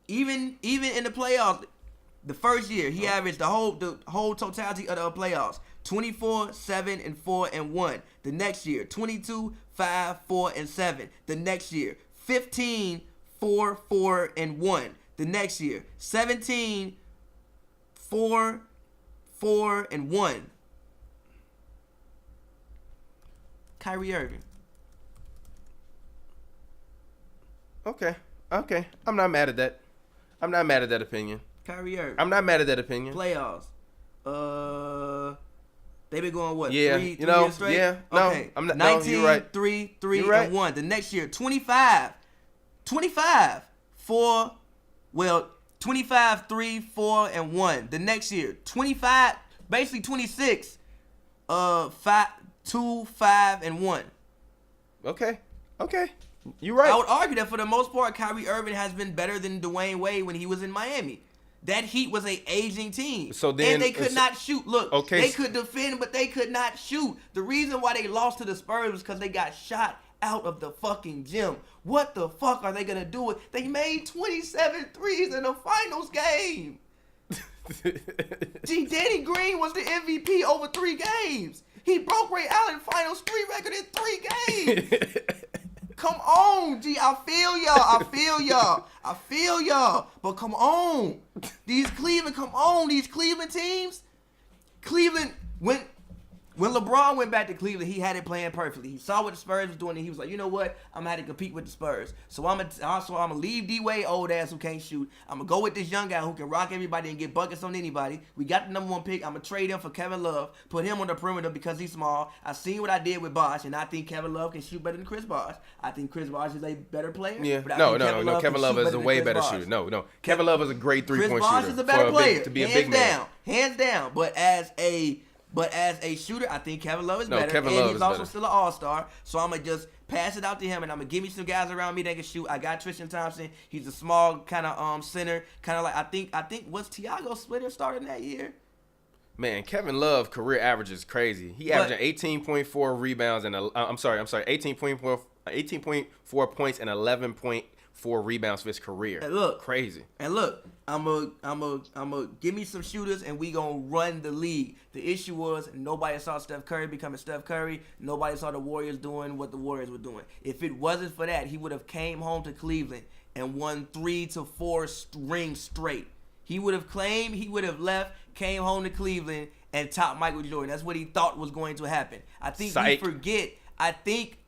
Even in the playoffs, the first year he averaged the whole totality of the playoffs 24, 7, and 4 and 1. The next year 22, 5, 4 and 7. The next year 15, 4, 4 and 1. The next year 17, 4, 4 and 1. Kyrie Irving. Okay. I'm not mad at that. I'm not mad at that opinion. Kyrie Irving. I'm not mad at that opinion. Playoffs. They been going what? Yeah, three years straight? Yeah. Okay. I'm not. 19, No, you're right. 3, You're right. and 1. The next year, 25, 4. Well, 25, 3, 4, and 1. The next year, 25, basically 26, 5, 2, 5, and 1. Okay. You're right. I would argue that for the most part, Kyrie Irving has been better than Dwayne Wade when he was in Miami. That Heat was an aging team. So then, and they could not shoot. Look, okay. They could defend, but they could not shoot. The reason why they lost to the Spurs was because they got shot out of the fucking gym. What the fuck are they going to do? They made 27 threes in the finals game. Danny Green was the MVP over 3 games. He broke Ray Allen's finals 3 record in 3 games. Come on, G. I feel y'all. But come on. These Cleveland teams. Cleveland, when LeBron went back to Cleveland, he had it playing perfectly. He saw what the Spurs was doing, and he was like, you know what? I'm going to compete with the Spurs. So I'm gonna leave D-Wade old ass who can't shoot. I'm going to go with this young guy who can rock everybody and get buckets on anybody. We got the number 1 pick. I'm going to trade him for Kevin Love, put him on the perimeter because he's small. I seen what I did with Bosh, and I think Kevin Love can shoot better than Chris Bosh. I think Chris Bosh is a better player. Yeah. But No. Kevin Love is a way better shooter. No. Kevin Love is a great 3-point shooter. Chris Bosh is a better player. To be a big man. Hands down. But as a shooter, I think Kevin Love is better. Kevin and Love he's is also better. still an all-star. So I'm going to just pass it out to him, and I'm going to give me some guys around me that can shoot. I got Tristan Thompson. He's a small kind of center. Kind of like, I think was Tiago Splitter starting that year? Man, Kevin Love career average is crazy. He averaging 18.4 rebounds and 18.4 points and 11.4 rebounds for his career. And look, crazy. And look, I'm a give me some shooters and we gonna run the league. The issue was nobody saw Steph Curry becoming Steph Curry. Nobody saw the Warriors doing what the Warriors were doing. If it wasn't for that, he would have came home to Cleveland and won 3 to 4 rings straight. He would have claimed, he would have left, came home to Cleveland, and topped Michael Jordan. That's what he thought was going to happen. I think we forget. I think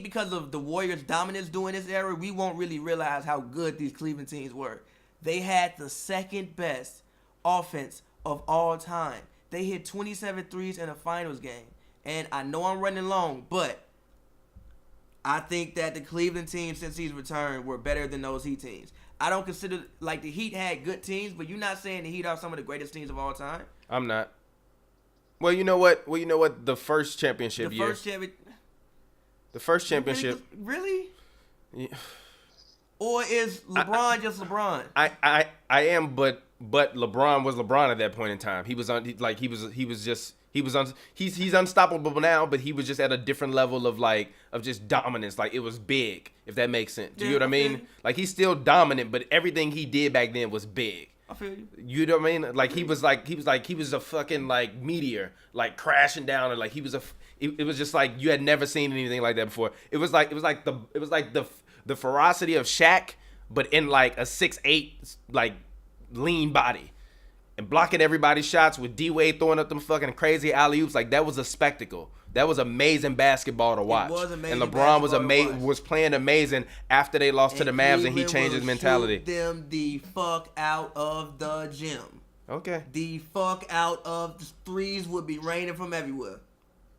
because of the Warriors' dominance during this era, we won't really realize how good these Cleveland teams were. They had the second best offense of all time. They hit 27 threes in a finals game. And I know I'm running long, but I think that the Cleveland teams, since he's returned, were better than those Heat teams. I don't consider, like, the Heat had good teams, but you're not saying the Heat are some of the greatest teams of all time? I'm not. Well, you know what? The first championship year. The first championship. Really? Yeah. Or is LeBron just LeBron? I am, but LeBron was LeBron at that point in time. He's unstoppable now, but he was just at a different level of just dominance. Like, it was big, if that makes sense. Do you know what I mean? Like, he's still dominant, but everything he did back then was big. I feel you. You know what I mean? Like, he was a fucking like meteor, like crashing down, and like he was it was just like you had never seen anything like that before. It was like the ferocity of Shaq, but in like a 6'8" like lean body, and blocking everybody's shots with D-Wade throwing up them fucking crazy alley-oops. Like, that was a spectacle. That was amazing basketball to watch. It was amazing. And LeBron was playing amazing after they lost to the Mavs, and he changed his mentality. Shoot them the fuck out of the gym. Okay. The fuck out of the threes would be raining from everywhere.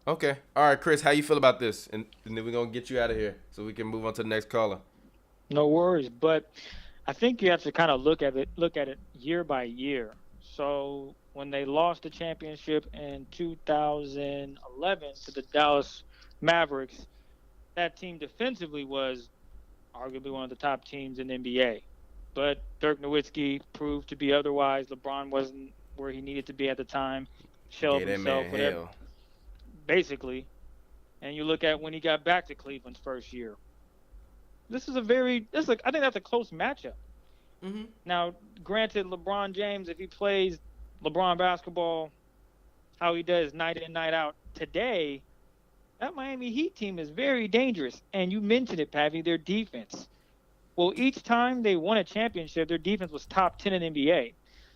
Okay. All right, Chris, how you feel about this? And then we're going to get you out of here so we can move on to the next caller. No worries, but I think you have to kind of look at it year by year. So when they lost the championship in 2011 to the Dallas Mavericks, that team defensively was arguably one of the top teams in the NBA. But Dirk Nowitzki proved to be otherwise. LeBron wasn't where he needed to be at the time. Shelved himself, whatever. Basically. And you look at when he got back to Cleveland's first year. I think that's a close matchup. Mm-hmm. Now, granted, LeBron James, if he plays LeBron basketball, how he does night in, night out today, that Miami Heat team is very dangerous. And you mentioned it, Pavy, their defense. Well, each time they won a championship, their defense was top 10 in the NBA.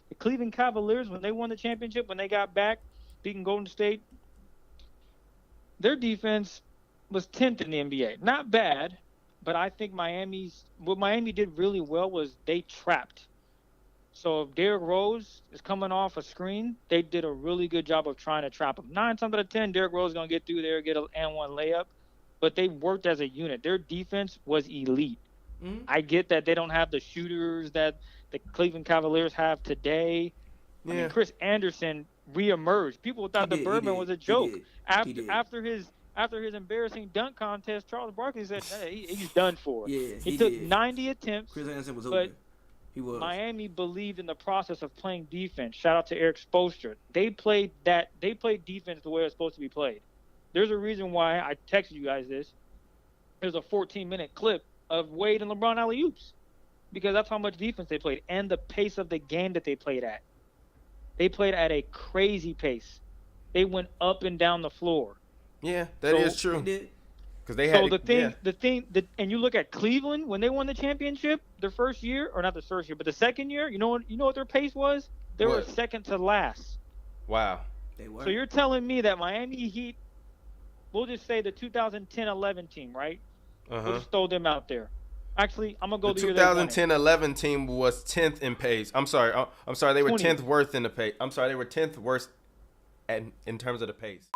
The Cleveland Cavaliers, when they won the championship, when they got back, beating Golden State, their defense was 10th in the NBA. Not bad, but I think what Miami did really well was they trapped. So if Derrick Rose is coming off a screen, they did a really good job of trying to trap him. 9 times out of 10, Derrick Rose is going to get through there, get an and-one layup. But they worked as a unit. Their defense was elite. Mm-hmm. I get that they don't have the shooters that the Cleveland Cavaliers have today. Yeah. I mean, Chris Anderson reemerged. People thought the Birdman was a joke. After his embarrassing dunk contest, Charles Barkley said, hey, he's done for. Yeah, he took 90 attempts. Chris Anderson was but open. He was. Miami believed in the process of playing defense. Shout out to Eric Spoelstra. They played defense the way it's supposed to be played. There's a reason why I texted you guys this. There's a 14-minute clip of Wade and LeBron alley-oops, because that's how much defense they played and the pace of the game that they played at. They played at a crazy pace. They went up and down the floor. Yeah, that is true. Because they had. And you look at Cleveland when they won the championship, their first year, or not the first year, but the second year. You know what their pace was? They were second to last. Wow. They were. So you're telling me that Miami Heat, we'll just say the 2010-11 team, right? We'll just throw them out there. Actually, I'm gonna go the the year they won it. 2010-11 team was 10th in pace. I'm sorry. They were 20th. 10th worst in the pace. I'm sorry, they were 10th worst in terms of the pace.